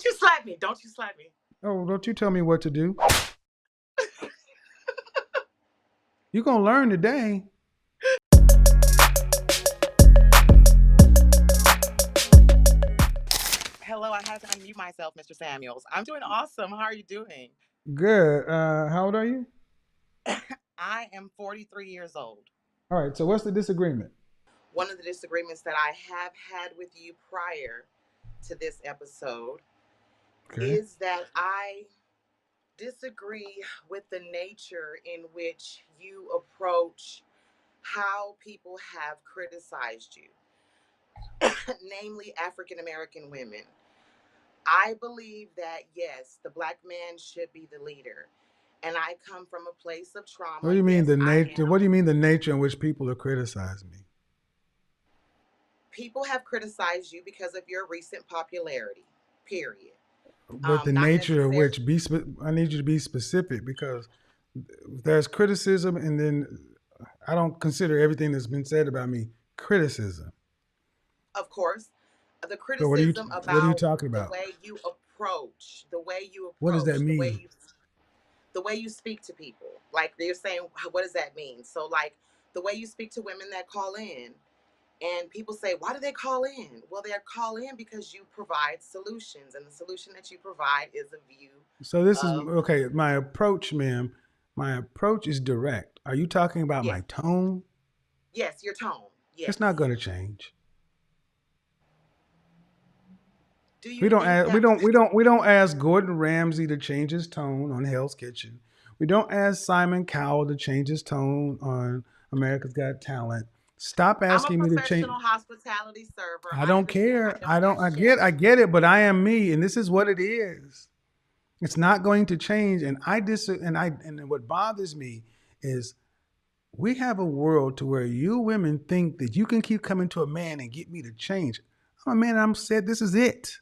Don't you slap me. Don't you slap me. Oh, don't you tell me what to do. You're going to learn today. Hello, I had to unmute myself, Mr. Samuels. I'm doing awesome. How are you doing? Good. How old are you? I am 43 years old. All right. So what's the disagreement? One of the disagreements that I have had with you prior to this episode Okay. is that I disagree with the nature in which you approach how people have criticized you, namely African American women. I believe that, yes, the black man should be the leader. And I come from a place of What trauma. do you mean Yes, the I nature? What am. do you mean the nature in which people are criticizing me? People have criticized you because of your recent popularity, period. But the Not nature of necessarily. which, I need you to be specific because there's criticism, and then I don't consider everything that's been said about me criticism. Of course, the So criticism what are you about talking the about? way you approach, What does that mean? the way you speak to people. Like you're saying, what does that mean? So, like the way you speak to women that call in, and people say, why do they call in? Well, they call in because you provide solutions, and the solution that you provide is a view So this is of okay. My approach, ma'am. My approach is direct. Are you talking about yes, my tone? yes, your tone. It's Yes. not going to change. Do you We don't think ask, that? we don't ask Gordon Ramsay to change his tone on Hell's Kitchen. We don't ask Simon Cowell to change his tone on America's Got Talent. Stop I'm a asking me to change. professional hospitality server. I I don't understand how care. to prepare I chefs. get it, but I am me, and this is what it is. It's not going to change. And and what bothers me is we have a world to where you women think that you can keep coming to a man and get me to change. I'm a man. I'm said this is it.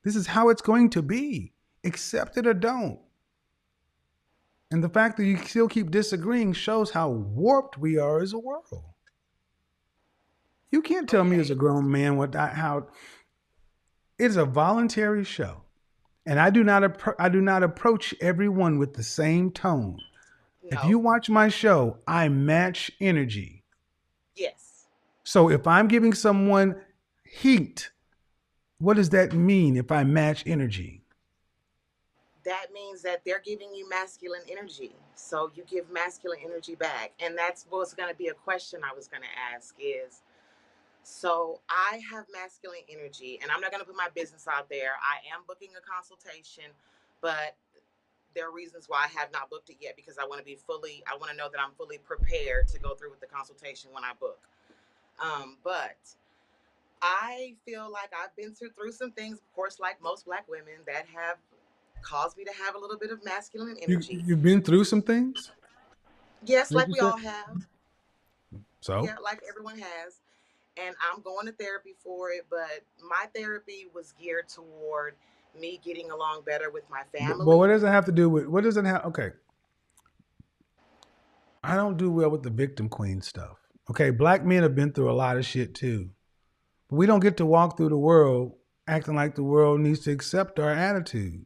This is how it's going to be. Accept it or don't. And the fact that you still keep disagreeing shows how warped we are as a world. You can't tell me as a Okay. grown man how it's a voluntary show. And I do not approach everyone with the same tone. If you No. watch my show, I match energy. Yes. So if I'm giving someone heat, what does that mean if I match energy? That means that they're giving you masculine energy. So you give masculine energy back. And that's what's going to be a question I was going to ask is, so I have masculine energy, and I'm not going to put my business out there. I am booking a consultation, but there are reasons why I have not booked it yet because I want to know that I'm fully prepared to go through with the consultation when I book. But I feel like I've been through some things, of course, like most black women, that have caused me to have a little bit of masculine energy. You've been through some things? Yes, What like you we said? all have. So? Yeah, like everyone has. And I'm going to therapy for it, but my therapy was geared toward me getting along better with my But what family. does it have to do with what does it have? Okay, I don't do well with the victim queen stuff. Okay, black men have been through a lot of shit too. But we don't get to walk through the world acting like the world needs to accept our attitude.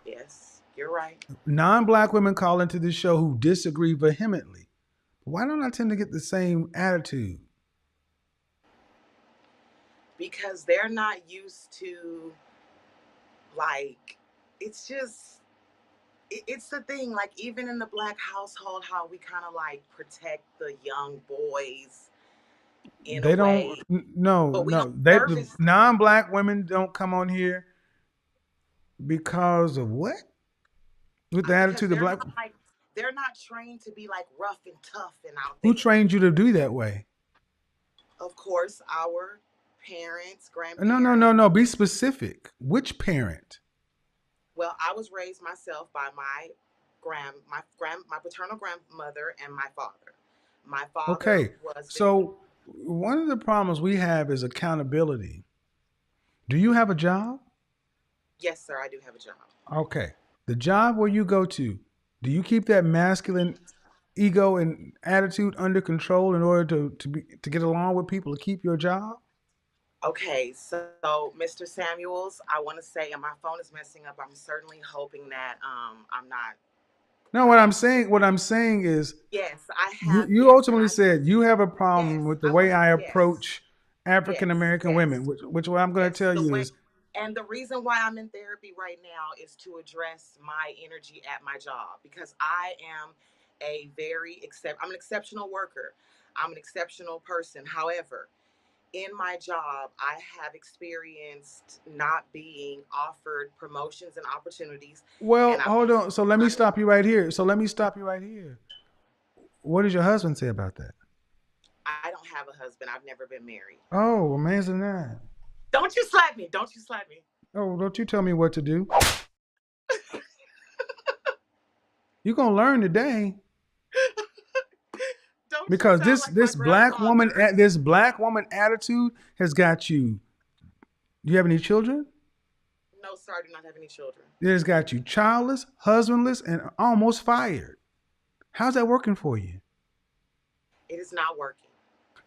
Yes, you're right. Non-black women call into this show who disagree vehemently. Why don't I tend to get the same attitude? Because they're not used to, like, it's just, it's the thing, like, even in the black household, how we kind of like protect the young boys in a They don't. way, No, but we don't no. The service. non-black women don't come on here because of what? With the Because attitude of black. they're not trained to be like rough and tough and out Who there. trained you to do that way? Of course, our parents, No, no, no, grandparents. no. Be specific. Which parent? Well, I was raised myself by my paternal grandmother and my father. My father Okay. was the So one of the problems we have is accountability. Do you have a job? yes, sir. I do have a job. Okay. The job where you go to, do you keep that masculine ego and attitude under control in order to get along with people to keep your job? Okay, so Mr. Samuels, I want to say, and my phone is messing up. I'm certainly hoping that I'm not No, what I'm saying is Yes, I you have. you Yes, and ultimately said you have a problem yes, with the I want way to. I Yes, approach African yes, American women, yes, which what I'm going to yes. tell The you way, is, and the reason why I'm in therapy right now is to address my energy at my job because I am I'm an exceptional worker. I'm an exceptional person. However, in my job, I have experienced not being offered promotions and opportunities, and well, I've hold also on. So let me stop you right here. What does your husband say about that? I don't have a husband. I've never been married. Oh, amazing that. Don't you slap me. Don't you slap me. Oh, don't you tell me what to do. You're gonna learn today Don't you because sound like my grandfather. this black woman attitude has got you. Do you have any children? No, sir, I do not have any children. It has got you childless, husbandless, and almost fired. How's that working for you? It is not working.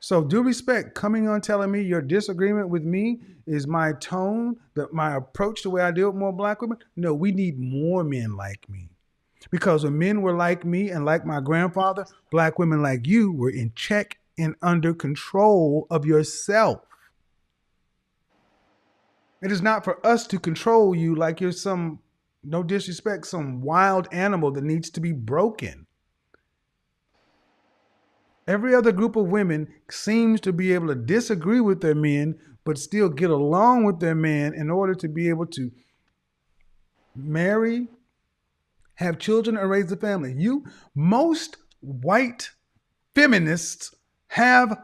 So, due respect, coming on telling me your disagreement with me is my tone, that my approach, the way I deal with more black women. No, we need more men like me. Because when men were like me and like my grandfather, black women like you were in check and under control of yourself. It is not for us to control you like you're some, no disrespect, some wild animal that needs to be broken. Every other group of women seems to be able to disagree with their men, but still get along with their man in order to be able to marry, have children, and raise a family. Most white feminists have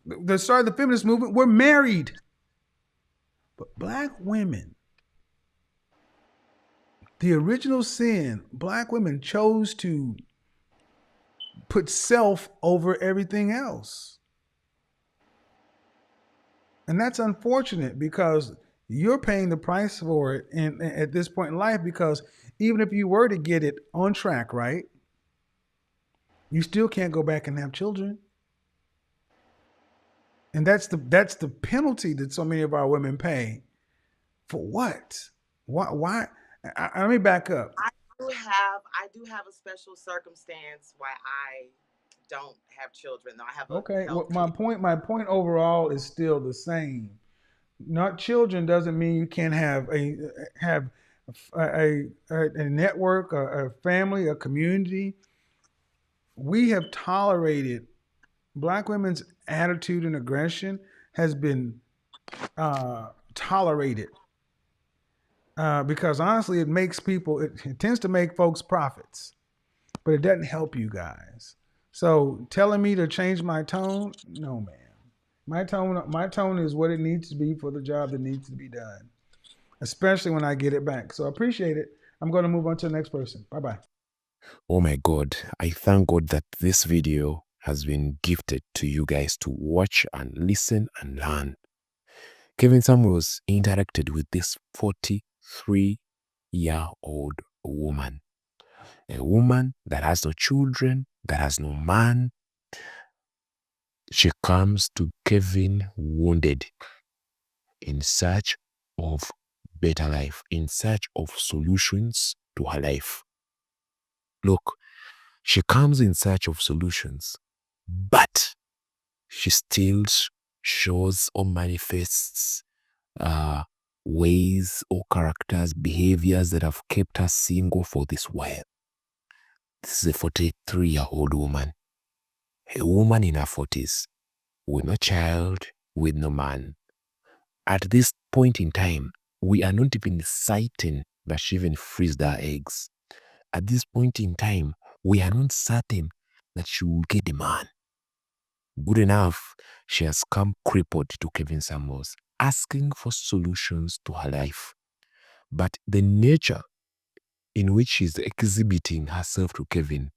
the start of the feminist movement were married, but black women, the original sin, black women chose to put self over everything else. And that's unfortunate because you're paying the price for it at this point in life because even if you were to get it on track, right, you still can't go back and have children. And that's the penalty that so many of our women pay. For what? Why? Let me back up. I do have a special circumstance why I don't have children, though I have a Okay. Well, health condition. my point overall is still the same. Not children doesn't mean you can't have a network, a family, a community. We have tolerated black women's attitude and aggression has been tolerated because honestly, it tends to make folks profits, but it doesn't help you guys. So telling me to change my tone, no, man. My tone is what it needs to be for the job that needs to be done, especially when I get it back. So I appreciate it. I'm going to move on to the next person. Bye bye. Oh my God, I thank God that this video has been gifted to you guys to watch and listen and learn. Kevin Samuels interacted with this 43-year-old woman, a woman that has no children, that has no man. She comes to Kevin wounded, in search of better life, in search of solutions to her life. Look, she comes in search of solutions, but she still shows or manifests ways or characters, behaviors that have kept her single for this while. This is a 43-year-old woman, a woman in her 40s, with no child, with no man. At this point in time, we are not even certain that she even freezed her eggs. At this point in time, we are not certain that she will get a man. Good enough, she has come crippled to Kevin Samuels, asking for solutions to her life. But the nature in which she's exhibiting herself to Kevin,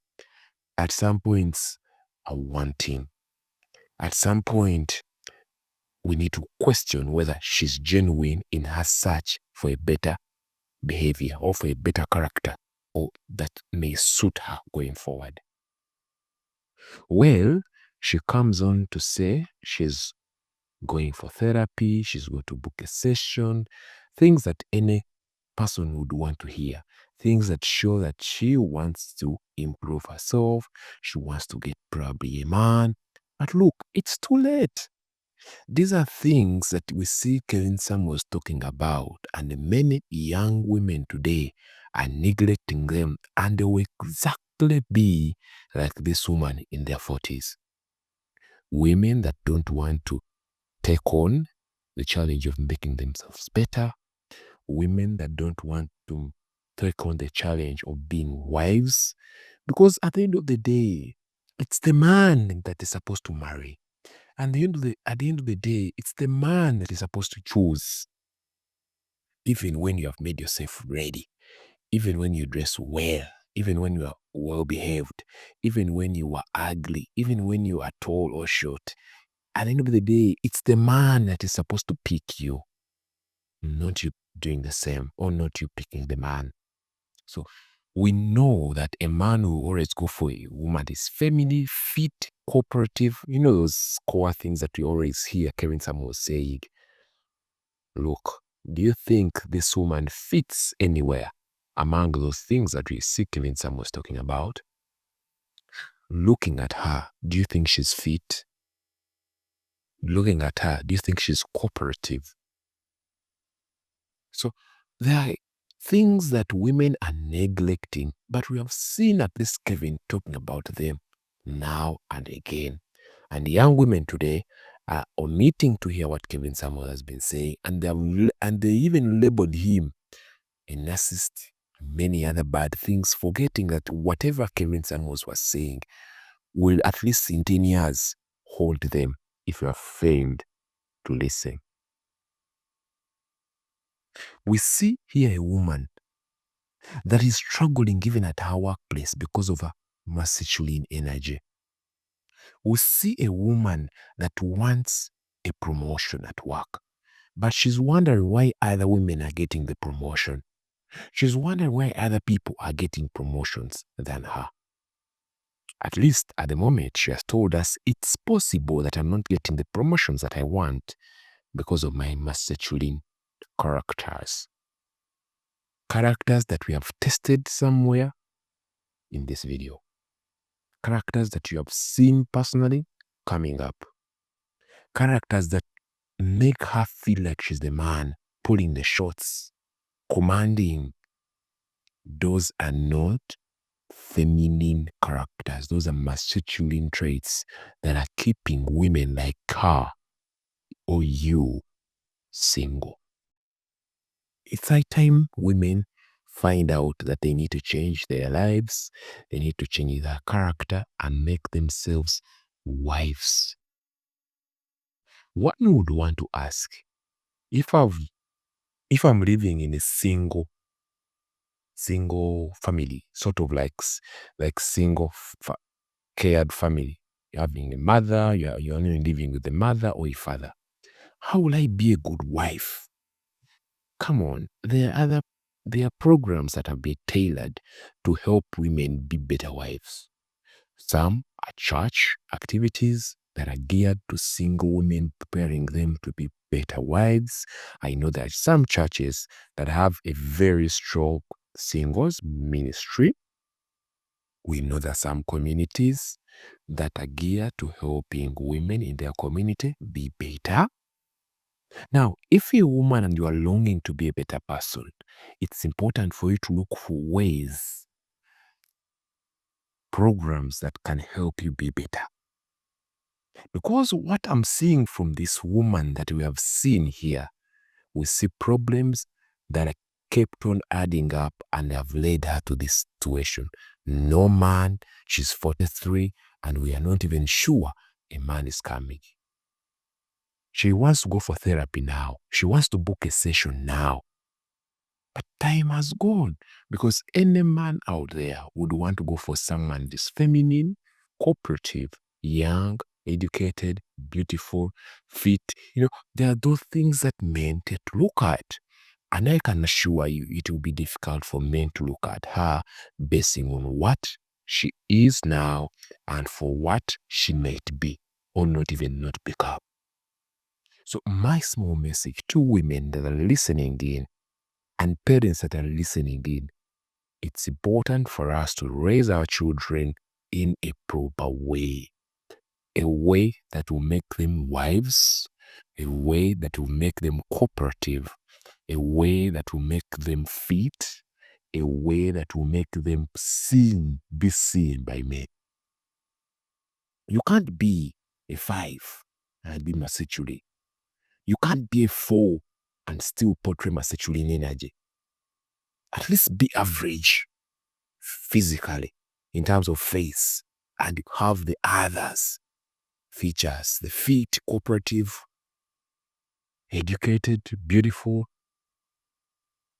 at some points, are wanting. At some point, we need to question whether she's genuine in her search for a better behavior or for a better character, or that may suit her going forward. Well, she comes on to say she's going for therapy, she's going to book a session, things that any person would want to hear, things that show that she wants to improve herself, she wants to get probably a man. But look, it's too late. These are things that we see Kevin Sam was talking about, and many young women today are neglecting them, and they will exactly be like this woman in their 40s. Women that don't want to take on the challenge of making themselves better, women that don't want to take on the challenge of being wives, because at the end of the day, it's the man that is supposed to marry. And at the end of the day, it's the man that is supposed to choose. Even when you have made yourself ready, even when you dress well, even when you are well behaved, even when you are ugly, even when you are tall or short, at the end of the day, it's the man that is supposed to pick you, not you doing the same, or not you picking the man. So we know that a man will always go for a woman that is feminine, fit, cooperative. You know those core things that we always hear Kevin Sam was saying. Look, do you think this woman fits anywhere among those things that we see Kevin Sam was talking about? Looking at her, do you think she's fit? Looking at her, do you think she's cooperative? So there are things that women are neglecting, but we have seen at least Kevin talking about them now and again. And young women today are omitting to hear what Kevin Samuel has been saying, and they even labeled him a narcissist, many other bad things, forgetting that whatever Kevin Samuels was saying will at least in 10 years hold them if you have failed to listen. We see here a woman that is struggling even at her workplace because of her masculine energy. We see a woman that wants a promotion at work, but she's wondering why other women are getting the promotion. She's wondering why other people are getting promotions than her. At least at the moment, she has told us it's possible that I'm not getting the promotions that I want because of my masculine characters. Characters that we have tested somewhere in this video. Characters that you have seen personally coming up. Characters that make her feel like she's the man pulling the shots, commanding. Those are not feminine characters. Those are masculine traits that are keeping women like her or you single. It's high time women find out that they need to change their lives, they need to change their character and make themselves wives. One would want to ask, if I'm living in a single family, sort of like single cared family, you're having a mother, you're only living with a mother or a father, how will I be a good wife? Come on, there are programs that have been tailored to help women be better wives. Some are church activities that are geared to single women, preparing them to be better wives. I know there are some churches that have a very strong singles ministry. We know there are some communities that are geared to helping women in their community be better. Now, if you're a woman and you are longing to be a better person, it's important for you to look for ways, programs that can help you be better. Because what I'm seeing from this woman that we have seen here, we see problems that are kept on adding up and have led her to this situation. No man, she's 43, and we are not even sure a man is coming. She wants to go for therapy now. She wants to book a session now. But time has gone, because any man out there would want to go for someone that's feminine, cooperative, young, educated, beautiful, fit. There are those things that men tend to look at. And I can assure you it will be difficult for men to look at her basing on what she is now and for what she might be or not become. So my small message to women that are listening in and parents that are listening in, it's important for us to raise our children in a proper way, a way that will make them wives, a way that will make them cooperative, a way that will make them fit, a way that will make them be seen by men. You can't be a 5 and be masculine. You can't be a 4 and still portray masculine energy. At least be average physically in terms of face and have the others features, the fit, cooperative, educated, beautiful.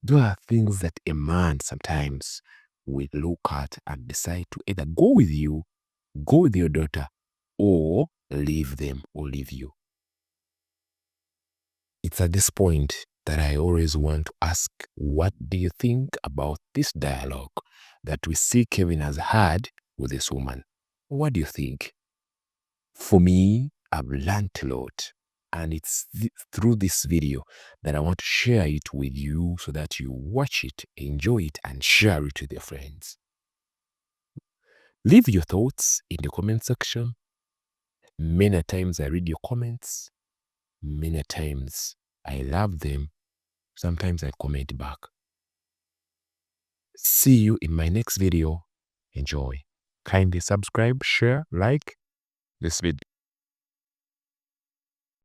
Those are things that a man sometimes will look at and decide to either go with you, go with your daughter, or leave them or leave you. It's at this point that I always want to ask, what do you think about this dialogue that we see Kevin has had with this woman? What do you think? For me, I've learned a lot. And it's through this video that I want to share it with you so that you watch it, enjoy it, and share it with your friends. Leave your thoughts in the comment section. Many times I read your comments. Many times I love them. Sometimes I comment back. See you in my next video. Enjoy. Kindly subscribe, share, like this video.